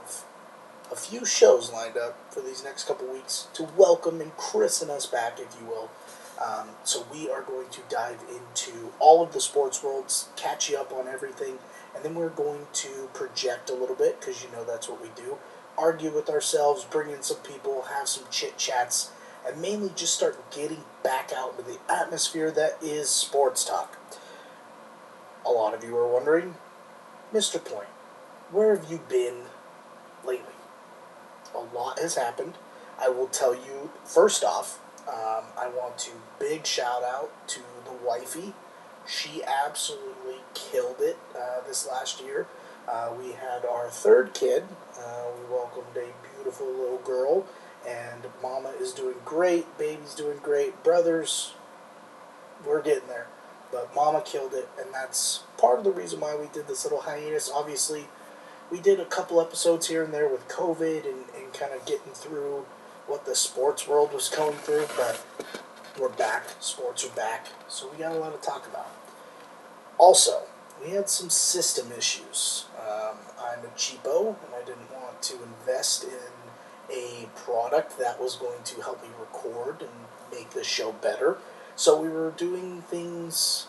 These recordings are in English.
have a few shows lined up for these next couple weeks to welcome and christen us back, if you will. So we are going to dive into all of the sports worlds, catch you up on everything, and then we're going to project a little bit, because you know that's what we do. Argue with ourselves, bring in some people, have some chit-chats, and mainly just start getting back out into the atmosphere that is sports talk. A lot of you are wondering, Mr. Point, where have you been lately? A lot has happened. I will tell you, first off, I want to big shout out to the wifey. She absolutely killed it this last year. We had our third kid. We welcomed a beautiful little girl, and mama is doing great, baby's doing great, brothers, we're getting there. But mama killed it, and that's part of the reason why we did this little hiatus. Obviously, we did a couple episodes here and there with COVID and kind of getting through what the sports world was going through, but we're back. Sports are back, so we got a lot to talk about. Also, we had some system issues. I'm a cheapo, and I didn't want to invest in a product that was going to help me record and make the show better. So we were doing things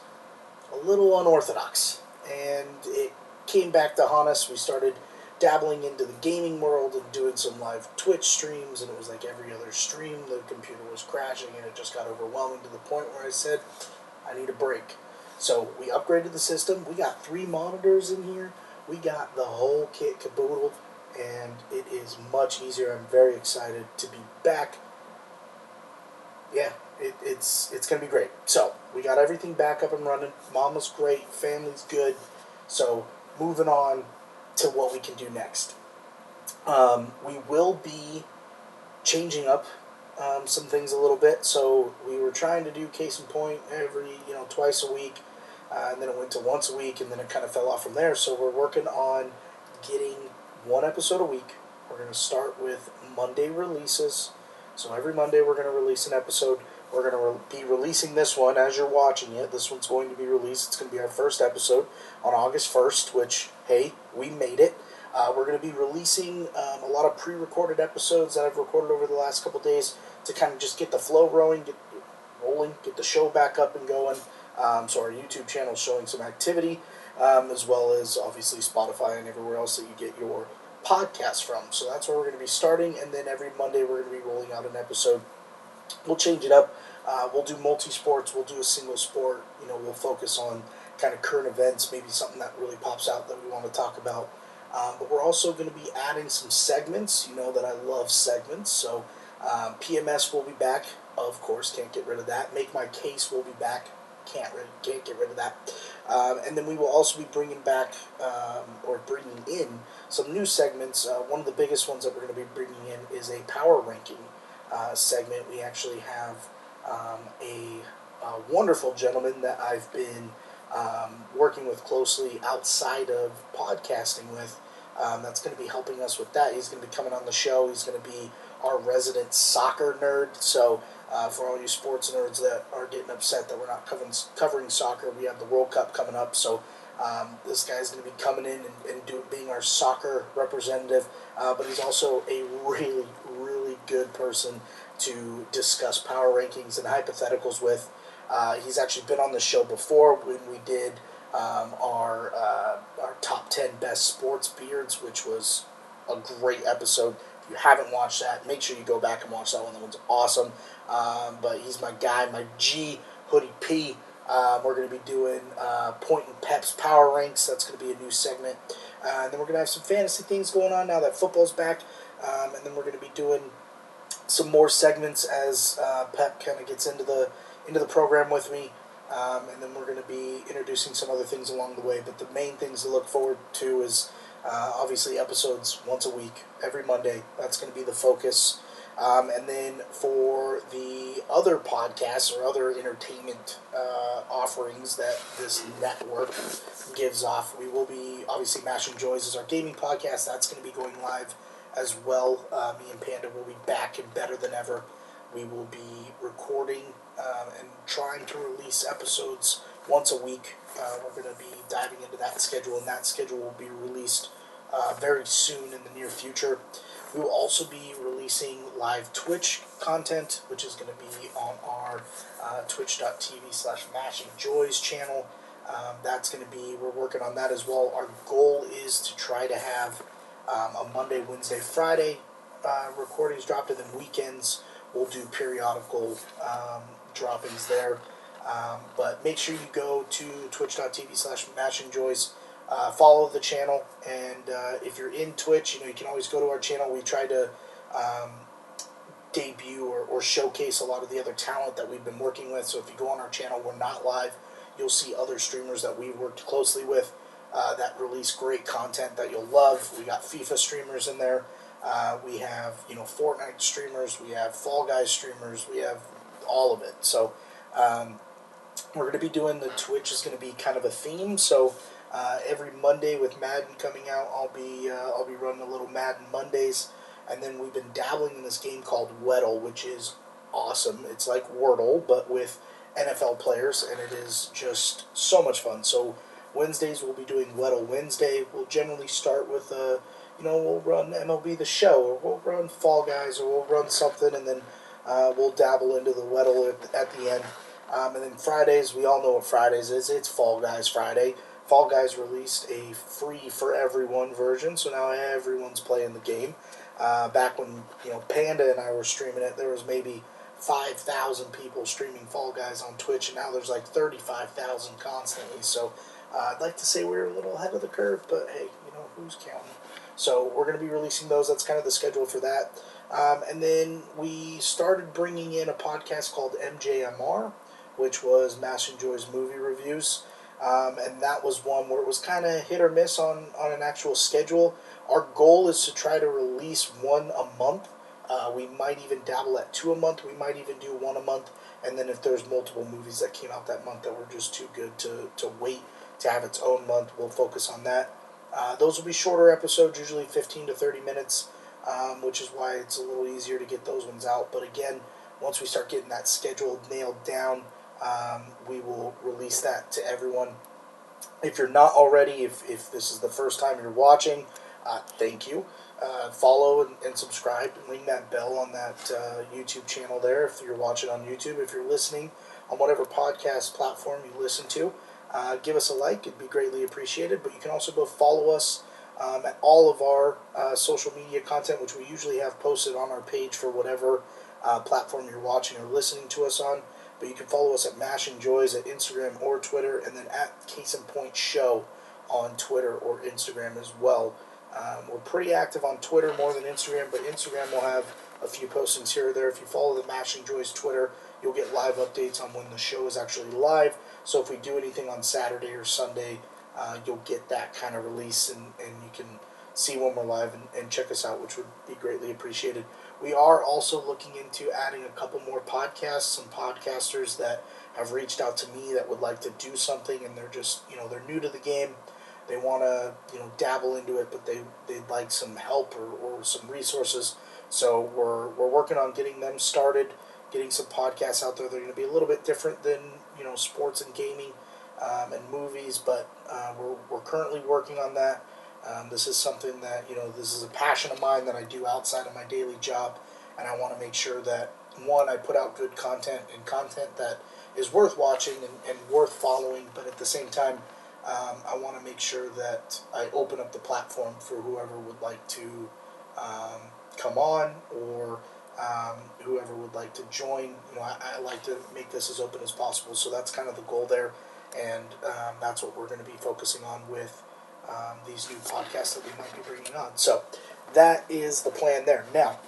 a little unorthodox, and it came back to haunt us. We started dabbling into the gaming world and doing some live Twitch streams, and it was like every other stream, the computer was crashing, and it just got overwhelming to the point where I said, I need a break. So we upgraded the system. We got 3 monitors in here. We got the whole kit caboodle, and it is much easier. I'm very excited to be back. Yeah, it's going to be great. So we got everything back up and running. Mama's great. Family's good. So moving on to what we can do next. We will be changing up some things a little bit. So we were trying to do CasonPoint every, twice a week. And then it went to once a week, and then it kind of fell off from there. So we're working on getting 1 episode a week. We're going to start with Monday releases. So every Monday we're going to release an episode. We're going to be releasing this one as you're watching it. This one's going to be released. It's going to be our first episode on August 1st, which, hey, we made it. We're going to be releasing a lot of pre-recorded episodes that I've recorded over the last couple days to kind of just get the flow rolling, get the show back up and going. So our YouTube channel is showing some activity, as well as obviously Spotify and everywhere else that you get your podcast from. So that's where we're going to be starting, and then every Monday we're going to be rolling out an episode. We'll change it up. We'll do multi-sports. We'll do a single sport. We'll focus on kind of current events, maybe something that really pops out that we want to talk about. But we're also going to be adding some segments. You know that I love segments. So PMS will be back. Of course, can't get rid of that. Make My Case will be back. Can't get rid of that. And then we will also be bringing back or bringing in some new segments. One of the biggest ones that we're going to be bringing in is a power ranking segment. We actually have a wonderful gentleman that I've been working with closely outside of podcasting with. That's going to be helping us with that. He's going to be coming on the show. He's going to be our resident soccer nerd. So for all you sports nerds that are getting upset that we're not covering soccer, we have the World Cup coming up. So this guy's going to be coming in and being our soccer representative. But he's also a really, really good person to discuss power rankings and hypotheticals with. He's actually been on the show before when we did our top 10 best sports beards, which was a great episode. If you haven't watched that, make sure you go back and watch that one. That one's awesome. But he's my guy, my G, Hoodie P. We're going to be doing Point and Pep's Power Ranks. That's going to be a new segment. And then we're going to have some fantasy things going on now that football's back. And then we're going to be doing some more segments as Pep kind of gets into the program with me. And then we're going to be introducing some other things along the way. But the main things to look forward to is obviously episodes once a week, every Monday. That's going to be the focus. And then for the other podcasts or other entertainment offerings that this network gives off, we will be, obviously Mash and Joys is our gaming podcast. That's going to be going live as well. Me and Panda will be back and better than ever. We will be recording and trying to release episodes once a week. We're going to be diving into that schedule, and that schedule will be released very soon in the near future. We will also be releasing live Twitch content, which is going to be on our twitch.tv/mashingjoys channel. That's going to be, we're working on that as well. Our goal is to try to have a Monday, Wednesday, Friday recordings dropped, and then weekends we'll do periodical droppings there. But make sure you go to twitch.tv/mashingjoys. Follow the channel, and if you're in Twitch, you can always go to our channel. We try to debut or showcase a lot of the other talent that we've been working with. So if you go on our channel, we're not live. You'll see other streamers that we've worked closely with that release great content that you'll love. We got FIFA streamers in there. We have Fortnite streamers. We have Fall Guys streamers. We have all of it. So we're going to be doing, the Twitch is going to be kind of a theme. So every Monday with Madden coming out, I'll be running a little Madden Mondays, and then we've been dabbling in this game called Weddle, which is awesome. It's like Wordle, but with NFL players, and it is just so much fun. So Wednesdays we'll be doing Weddle Wednesday. We'll generally start with we'll run MLB The Show, or we'll run Fall Guys, or we'll run something, and then we'll dabble into the Weddle at the end. And then Fridays, we all know what Fridays is. It's Fall Guys Friday. Fall Guys released a free for everyone version, so now everyone's playing the game. Back when Panda and I were streaming it, there was maybe 5,000 people streaming Fall Guys on Twitch, and now there's like 35,000 constantly. So I'd like to say we're a little ahead of the curve, but hey, who's counting? So we're going to be releasing those. That's kind of the schedule for that. And then we started bringing in a podcast called MJMR, which was Mash and Joy's movie reviews. And that was one where it was kind of hit or miss on an actual schedule. Our goal is to try to release one a month. We might even dabble at 2 a month. We might even do 1 a month. And then if there's multiple movies that came out that month that were just too good to wait to have its own month, we'll focus on that. Those will be shorter episodes, usually 15 to 30 minutes, which is why it's a little easier to get those ones out. But again, once we start getting that schedule nailed down, we will release that to everyone. If you're not already, if this is the first time you're watching, thank you. Follow and subscribe and ring that bell on that YouTube channel there if you're watching on YouTube. If you're listening on whatever podcast platform you listen to, give us a like. It'd be greatly appreciated. But you can also go follow us at all of our social media content, which we usually have posted on our page for whatever platform you're watching or listening to us on. But you can follow us at Mash and Joys at Instagram or Twitter, and then at CasonPoint Show on Twitter or Instagram as well. We're pretty active on Twitter more than Instagram, but Instagram will have a few postings here or there. If you follow the Mash and Joys Twitter, you'll get live updates on when the show is actually live. So if we do anything on Saturday or Sunday, you'll get that kind of release, and you can see when we're live and check us out, which would be greatly appreciated. We are also looking into adding a couple more podcasts, some podcasters that have reached out to me that would like to do something, and they're just, they're new to the game. They want to, dabble into it, but they'd like some help or some resources. So we're working on getting them started, getting some podcasts out there. They're going to be a little bit different than, sports and gaming and movies, but we're currently working on that. This is something that, this is a passion of mine that I do outside of my daily job, and I want to make sure that, one, I put out good content and content that is worth watching and worth following, but at the same time, I want to make sure that I open up the platform for whoever would like to come on, or whoever would like to join. I like to make this as open as possible, so that's kind of the goal there, and that's what we're going to be focusing on with these new podcasts that we might be bringing on. So that is the plan there. Now,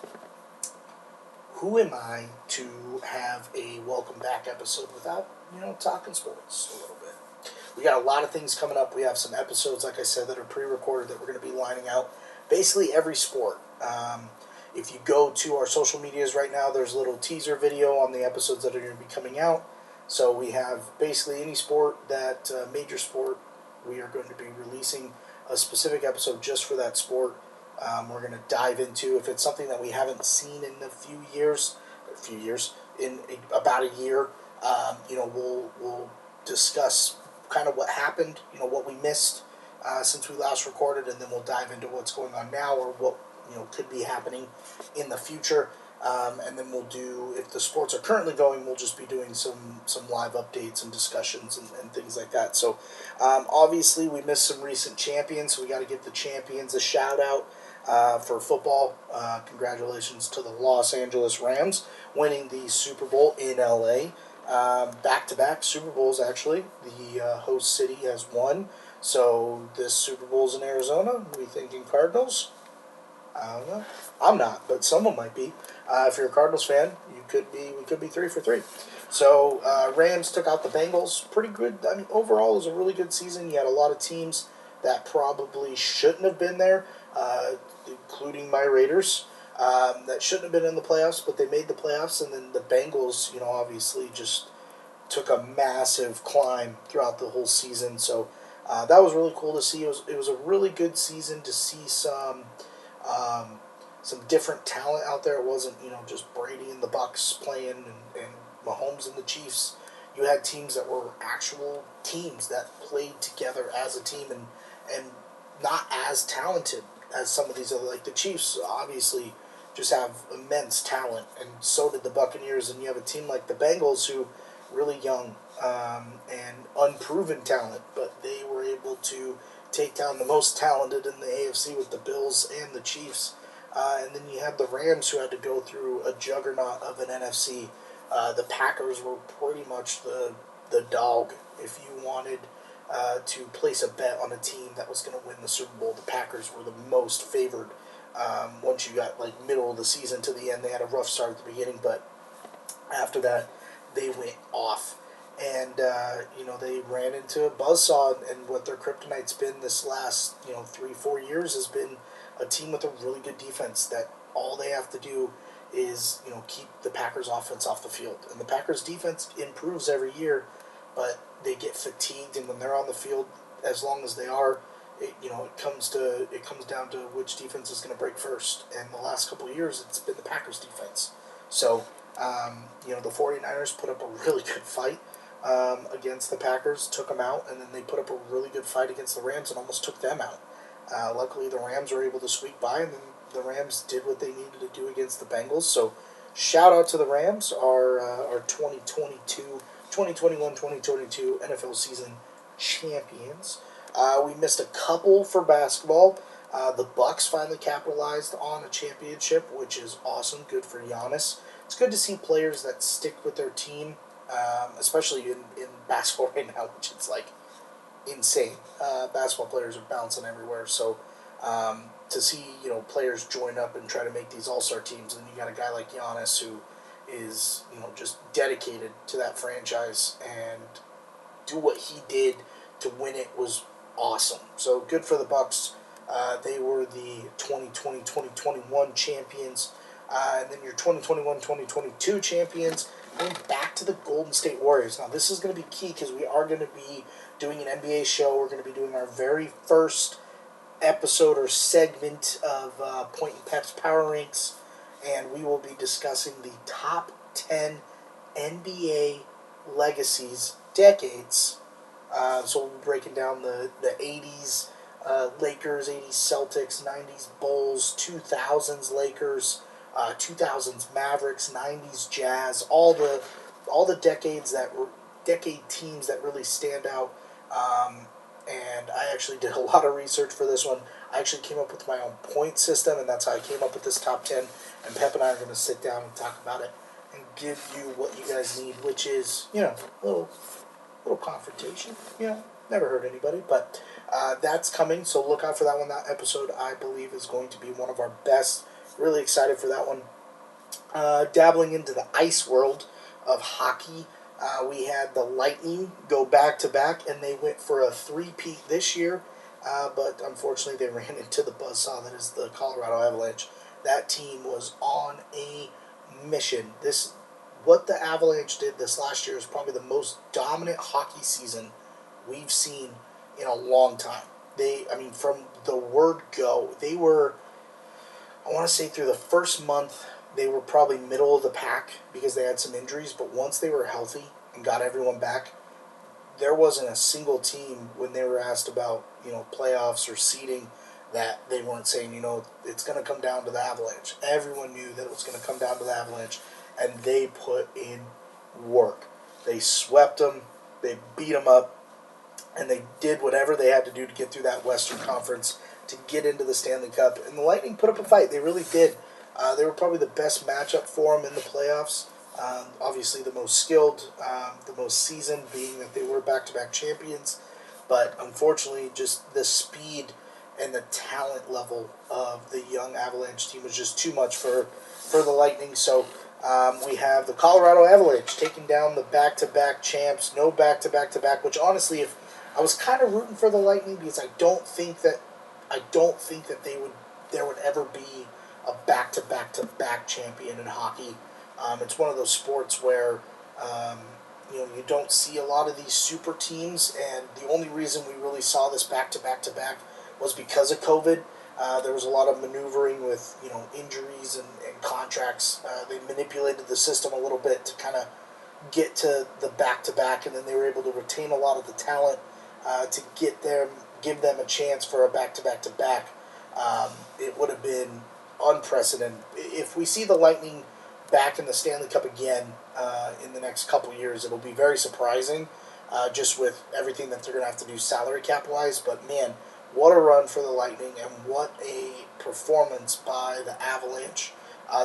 who am I to have a welcome back episode without, talking sports a little bit? We got a lot of things coming up. We have some episodes, like I said, that are pre-recorded that we're going to be lining out. Basically every sport. If you go to our social medias right now, there's a little teaser video on the episodes that are going to be coming out. So we have basically any sport that, major sport, we are going to be releasing a specific episode just for that sport. We're going to dive into, if it's something that we haven't seen in a few years, in about a year, we'll discuss kind of what happened, what we missed, since we last recorded, and then we'll dive into what's going on now or what could be happening in the future. And then we'll do, if the sports are currently going, we'll just be doing some live updates and discussions and things like that. So obviously we missed some recent champions, so we got to give the champions a shout out. For football, congratulations to the Los Angeles Rams winning the Super Bowl in LA. Back-to-back Super Bowls, actually. The host city has won. So this Super Bowl's in Arizona. We thinking Cardinals? I don't know. I'm not, but someone might be. If you're a Cardinals fan, you could be. We could be 3 for 3. So Rams took out the Bengals. Pretty good. I mean, overall, it was a really good season. You had a lot of teams that probably shouldn't have been there, including my Raiders, that shouldn't have been in the playoffs, but they made the playoffs. And then the Bengals, obviously just took a massive climb throughout the whole season. So that was really cool to see. It was a really good season to see some different talent out there. It wasn't just Brady and the Bucks playing and Mahomes and the Chiefs. You had teams that were actual teams that played together as a team and not as talented as some of these other, like the Chiefs obviously just have immense talent, and so did the Buccaneers. And you have a team like the Bengals who really young and unproven talent, but they were able to take down the most talented in the AFC with the Bills and the Chiefs. And then you have the Rams, who had to go through a juggernaut of an NFC. The Packers were pretty much the dog. If you wanted to place a bet on a team that was going to win the Super Bowl, the Packers were the most favored. Once you got like middle of the season to the end, they had a rough start at the beginning, but after that, they went off. And, they ran into a buzzsaw, and what their kryptonite's been this last, 3-4 years has been a team with a really good defense that all they have to do is, keep the Packers offense off the field. And the Packers defense improves every year, but they get fatigued, and when they're on the field, as long as they are, it comes down to which defense is going to break first. And the last couple of years, it's been the Packers defense. So, the 49ers put up a really good fight against the Packers, took them out, and then they put up a really good fight against the Rams and almost took them out. Luckily, the Rams were able to squeak by, and then the Rams did what they needed to do against the Bengals. So, shout out to the Rams, our 2021-2022 NFL season champions. We missed a couple for basketball. The Bucks finally capitalized on a championship, which is awesome. Good for Giannis. It's good to see players that stick with their team, especially in basketball right now, which is like insane. Basketball players are bouncing everywhere. So to see players join up and try to make these all-star teams, and you got a guy like Giannis who is just dedicated to that franchise and do what he did to win it was awesome. So good for the Bucks. They were the 2020-2021 champions. And then your 2021-2022 champions going back to the Golden State Warriors. Now, this is going to be key because we are going to be doing an NBA show. We're going to be doing our very first episode or segment of Point and Pep's Power Ranks, and we will be discussing the top 10 NBA legacies, decades. So we'll be breaking down the 80s Lakers, 80s Celtics, 90s Bulls, 2000s Lakers, 2000s Mavericks, 90s Jazz, all the decade teams that really stand out. And I actually did a lot of research for this one. I actually came up with my own point system, and that's how I came up with this top 10. And Pep and I are going to sit down and talk about it and give you what you guys need, which is, a little confrontation. Never hurt anybody, but that's coming, so look out for that one. That episode, I believe, is going to be one of our best. Really excited for that one. Dabbling into the ice world of hockey, we had the Lightning go back-to-back, and they went for a three-peat this year, but unfortunately they ran into the buzzsaw that is the Colorado Avalanche. That team was on a mission. What the Avalanche did this last year is probably the most dominant hockey season we've seen in a long time. From the word go, they were, I want to say through the first month, they were probably middle of the pack because they had some injuries, but once they were healthy and got everyone back, there wasn't a single team when they were asked about, playoffs or seeding, that they weren't saying, it's going to come down to the Avalanche. Everyone knew that it was going to come down to the Avalanche, and they put in work. They swept them, they beat them up, and they did whatever they had to do to get through that Western Conference to get into the Stanley Cup. And the Lightning put up a fight. They really did. They were probably the best matchup for them in the playoffs. Obviously, the most skilled, the most seasoned, being that they were back-to-back champions. But unfortunately, just the speed and the talent level of the young Avalanche team was just too much for the Lightning. So we have the Colorado Avalanche taking down the back-to-back champs. No back-to-back-to-back, which honestly, if I was kind of rooting for the Lightning, because I don't think that there would ever be a back-to-back-to-back champion in hockey. It's one of those sports where you don't see a lot of these super teams, and the only reason we really saw this back-to-back-to-back was because of COVID. There was a lot of maneuvering with injuries and contracts. They manipulated the system a little bit to kind of get to the back-to-back, and then they were able to retain a lot of the talent to give them a chance for a back-to-back-to-back. It would have been unprecedented. If we see the Lightning back in the Stanley Cup again in the next couple years, it'll be very surprising, just with everything that they're going to have to do salary cap-wise. But, man, what a run for the Lightning, and what a performance by the Avalanche.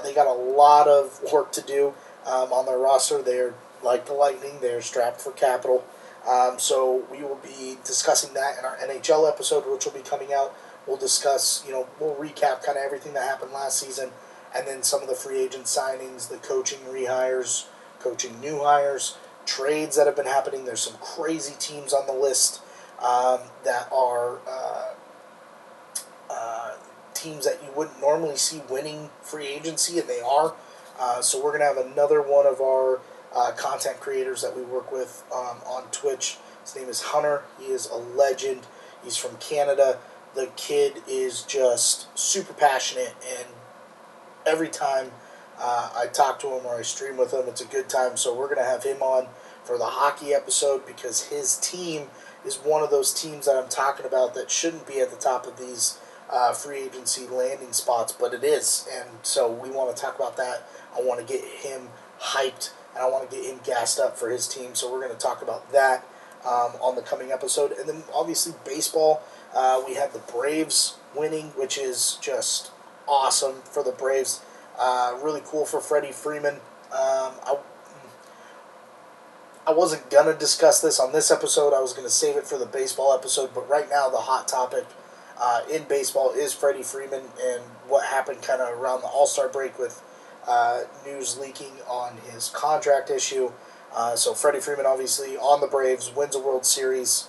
They got a lot of work to do on their roster. They're like the Lightning. They're strapped for capital. So we will be discussing that in our NHL episode, which will be coming out. We'll discuss, we'll recap kind of everything that happened last season, and then some of the free agent signings, the coaching rehires, coaching new hires, trades that have been happening. There's some crazy teams on the list that are teams that you wouldn't normally see winning free agency, and they are. So we're going to have another one of our content creators that we work with on Twitch. His name is Hunter. He is a legend. He's from Canada. The kid is just super passionate, and every time I talk to him or I stream with him, it's a good time. So we're going to have him on for the hockey episode, because his team is one of those teams that I'm talking about that shouldn't be at the top of these free agency landing spots, but it is. And so we want to talk about that. I want to get him hyped, and I want to get him gassed up for his team. So we're going to talk about that on the coming episode. And then obviously baseball, we have the Braves winning, which is just awesome for the Braves. Really cool for Freddie Freeman. I wasn't going to discuss this on this episode. I was going to save it for the baseball episode, but right now the hot topic in baseball is Freddie Freeman and what happened kind of around the All-Star break with news leaking on his contract issue. So Freddie Freeman, obviously, on the Braves, wins a World Series.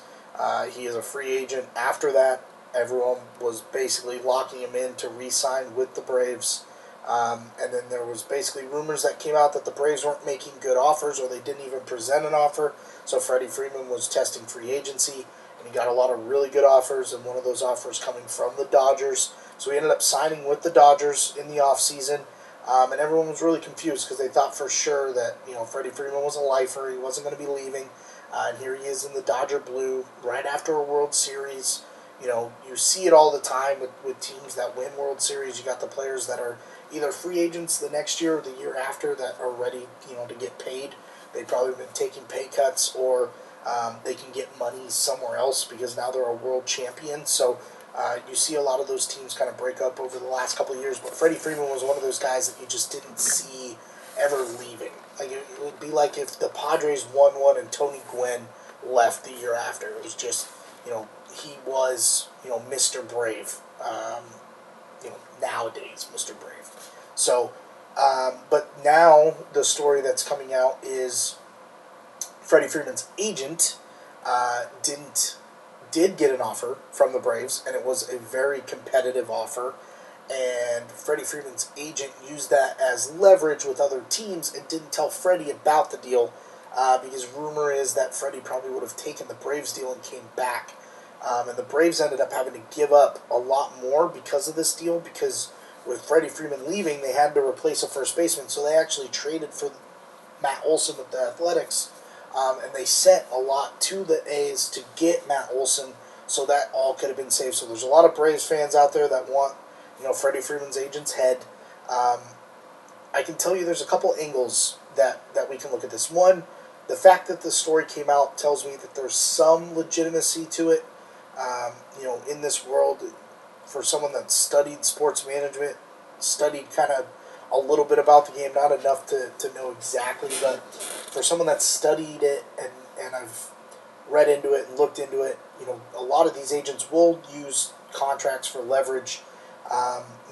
He is a free agent. After that, everyone was basically locking him in to re-sign with the Braves. And then there was basically rumors that came out that the Braves weren't making good offers, or they didn't even present an offer. So Freddie Freeman was testing free agency, and he got a lot of really good offers, and one of those offers coming from the Dodgers. So he ended up signing with the Dodgers in the offseason. And everyone was really confused because they thought for sure that Freddie Freeman was a lifer. He wasn't going to be leaving. And here he is in the Dodger blue right after a World Series. You see it all the time with teams that win World Series. You got the players that are either free agents the next year or the year after that are ready, to get paid. They've probably been taking pay cuts, or they can get money somewhere else because now they're a world champion. So you see a lot of those teams kind of break up over the last couple of years. But Freddie Freeman was one of those guys that you just didn't see ever leaving. Like it would be like if the Padres won one and Tony Gwynn left the year after. It was just, he was, Mr. Brave. Nowadays, Mr. Brave. So, but now the story that's coming out is Freddie Freeman's agent did get an offer from the Braves, and it was a very competitive offer. And Freddie Freeman's agent used that as leverage with other teams and didn't tell Freddie about the deal, because rumor is that Freddie probably would have taken the Braves deal and came back. And the Braves ended up having to give up a lot more because of this deal, because with Freddie Freeman leaving, they had to replace a first baseman, so they actually traded for Matt Olson with the Athletics and they sent a lot to the A's to get Matt Olson, so that all could have been saved. So there's a lot of Braves fans out there that want, Freddie Freeman's agent's head. Um, I can tell you there's a couple angles that we can look at this. One, the fact that the story came out tells me that there's some legitimacy to it. In this world, for someone that studied sports management, studied kind of a little bit about the game, not enough to know exactly, but for someone that studied it and I've read into it and looked into it, a lot of these agents will use contracts for leverage.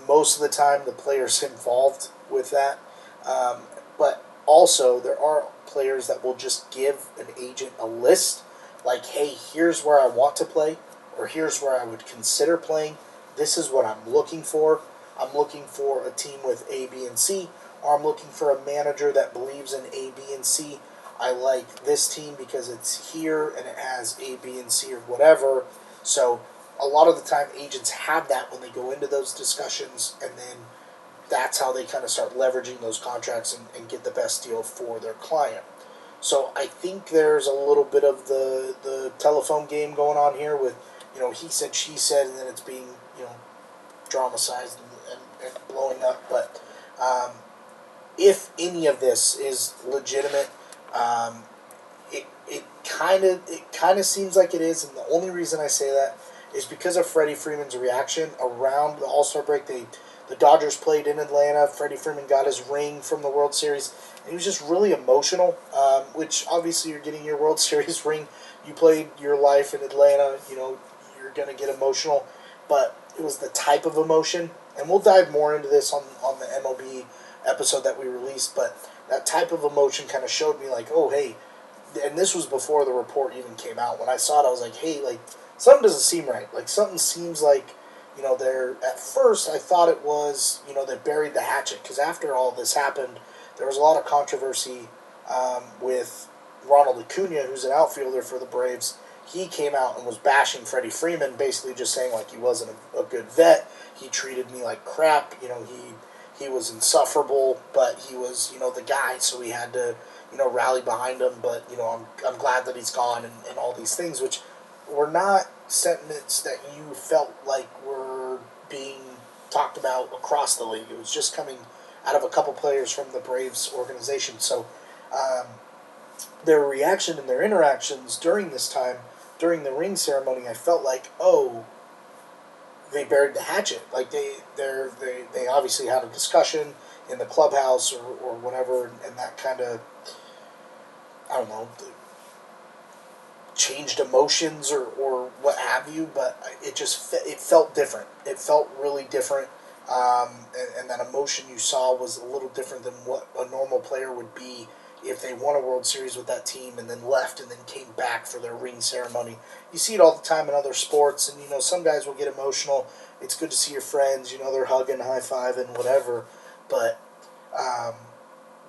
Most of the time, the player's involved with that. But also, there are players that will just give an agent a list, like, hey, here's where I want to play, or here's where I would consider playing. This is what I'm looking for. I'm looking for a team with A, B, and C, or I'm looking for a manager that believes in A, B, and C. I like this team because it's here and it has A, B, and C or whatever. So a lot of the time agents have that when they go into those discussions, and then that's how they kind of start leveraging those contracts and get the best deal for their client. So I think there's a little bit of the telephone game going on here with, he said, she said, and then it's being, dramatized and blowing up. But if any of this is legitimate, it kind of seems like it is, and the only reason I say that is because of Freddie Freeman's reaction around the All-Star break. The Dodgers played in Atlanta. Freddie Freeman got his ring from the World Series, and he was just really emotional, which obviously you're getting your World Series ring. You played your life in Atlanta, you're going to get emotional, but it was the type of emotion, and we'll dive more into this on the MLB episode that we released, but that type of emotion kind of showed me like, oh, hey, and this was before the report even came out. When I saw it, I was like, hey, like, something doesn't seem right. Like, something seems like, they're, at first I thought it was, they buried the hatchet, because after all this happened, there was a lot of controversy with Ronald Acuna, who's an outfielder for the Braves. He came out and was bashing Freddie Freeman, basically just saying, like, he wasn't a good vet. He treated me like crap. He was insufferable, but he was, the guy, so we had to, rally behind him. But, I'm glad that he's gone and all these things, which were not sentiments that you felt like were being talked about across the league. It was just coming out of a couple players from the Braves organization. So their reaction and their interactions during this time, during the ring ceremony, I felt like, oh, they buried the hatchet. Like they obviously had a discussion in the clubhouse or whatever, and that kind of, I don't know, changed emotions or what have you, but it felt different. It felt really different, and that emotion you saw was a little different than what a normal player would be if they won a World Series with that team and then left and then came back for their ring ceremony. You see it all the time in other sports, and some guys will get emotional. It's good to see your friends, they're hugging, high-fiving, whatever, but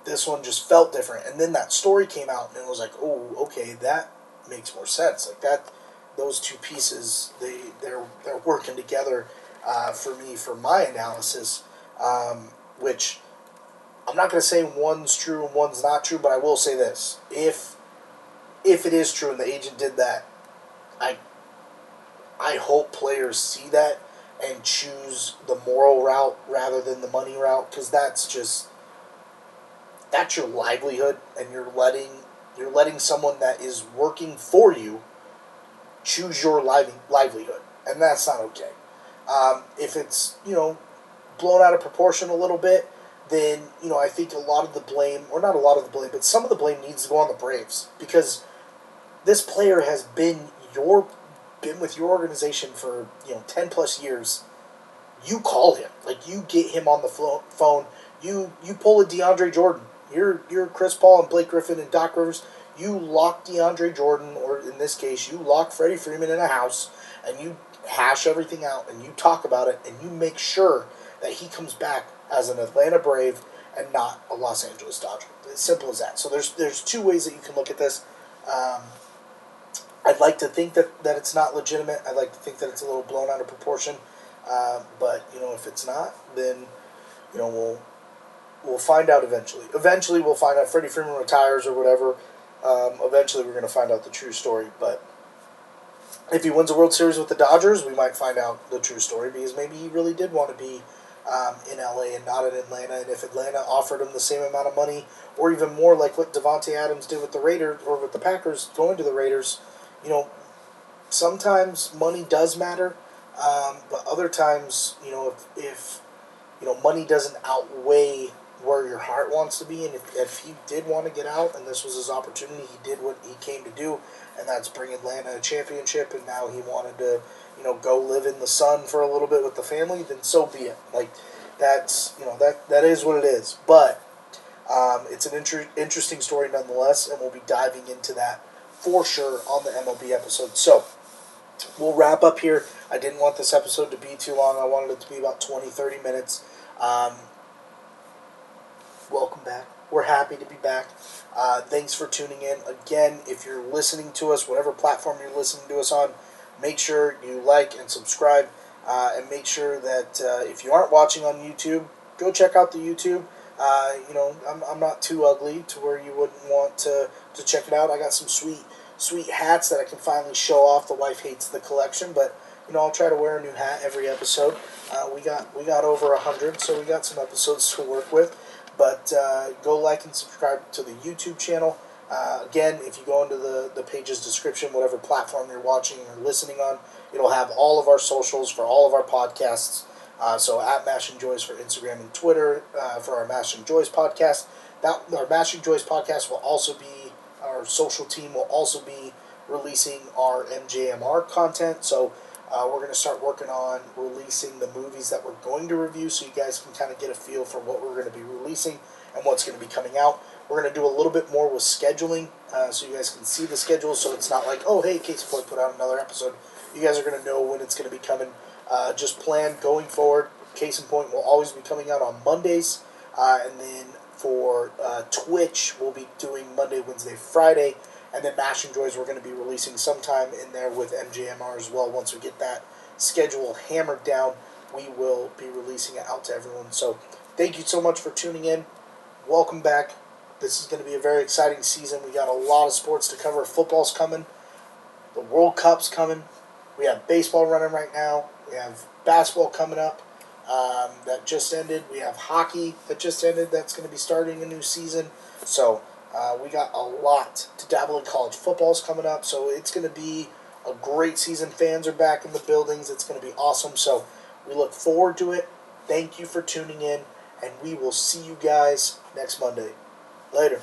this one just felt different. And then that story came out, and it was like, oh, okay, that makes more sense. Like that, those two pieces, they're working together for me for my analysis, which I'm not going to say one's true and one's not true, but I will say this: if it is true and the agent did that, I hope players see that and choose the moral route rather than the money route, because that's your livelihood, and you're letting someone that is working for you choose your livelihood, and that's not okay. If it's blown out of proportion a little bit, then I think a lot of the blame, or not a lot of the blame, but some of the blame needs to go on the Braves, because this player has been with your organization for 10 plus years. You call him, like, you get him on the phone. You pull a DeAndre Jordan. You're Chris Paul and Blake Griffin and Doc Rivers. You lock DeAndre Jordan, or in this case, you lock Freddie Freeman in a house, and you hash everything out, and you talk about it, and you make sure that he comes back as an Atlanta Brave and not a Los Angeles Dodger. As simple as that. So there's two ways that you can look at this. I'd like to think that it's not legitimate. I'd like to think that it's a little blown out of proportion. But if it's not, then we'll find out eventually. Eventually, we'll find out. Freddie Freeman retires or whatever. Eventually, we're going to find out the true story. But if he wins a World Series with the Dodgers, we might find out the true story because maybe he really did want to be in LA and not in Atlanta. And if Atlanta offered him the same amount of money, or even more, like what Devontae Adams did with the Raiders or with the Packers, going to the Raiders, you know, sometimes money does matter, but other times, if money doesn't outweigh where your heart wants to be, and if he did want to get out and this was his opportunity, he did what he came to do, and that's bring Atlanta a championship, and now he wanted to, go live in the sun for a little bit with the family, then so be it. Like, that's, that is what it is. But it's an interesting story nonetheless, and we'll be diving into that for sure on the MLB episode. So, we'll wrap up here. I didn't want this episode to be too long. I wanted it to be about 20, 30 minutes. Welcome back. We're happy to be back. Thanks for tuning in. Again, if you're listening to us, whatever platform you're listening to us on, make sure you like and subscribe. And make sure that if you aren't watching on YouTube, go check out the YouTube. I'm not too ugly to where you wouldn't want to check it out. I got some sweet hats that I can finally show off. The wife hates the collection, but I'll try to wear a new hat every episode. We got over 100, so we got some episodes to work with. But go like and subscribe to the YouTube channel. Again, if you go into the page's description, whatever platform you're watching or listening on, it'll have all of our socials for all of our podcasts. So at Mashing Joys for Instagram and Twitter for our Mashing Joys podcast. Our Mashing Joys podcast will also be, our social team will also be releasing our MJMR content. So we're going to start working on releasing the movies that we're going to review so you guys can kind of get a feel for what we're going to be releasing and what's going to be coming out. We're going to do a little bit more with scheduling so you guys can see the schedule, so it's not like, oh, hey, CasonPoint put out another episode. You guys are going to know when it's going to be coming. Just plan going forward. CasonPoint will always be coming out on Mondays. And then for Twitch, we'll be doing Monday, Wednesday, Friday. And then Mashing Joys we're going to be releasing sometime in there with MJMR as well. Once we get that schedule hammered down, we will be releasing it out to everyone. So thank you so much for tuning in. Welcome back. This is going to be a very exciting season. We got a lot of sports to cover. Football's coming. The World Cup's coming. We have baseball running right now. We have basketball coming up that just ended. We have hockey that just ended. That's going to be starting a new season. So we got a lot to dabble in. College football's coming up. So it's going to be a great season. Fans are back in the buildings. It's going to be awesome. So we look forward to it. Thank you for tuning in. And we will see you guys next Monday. Later.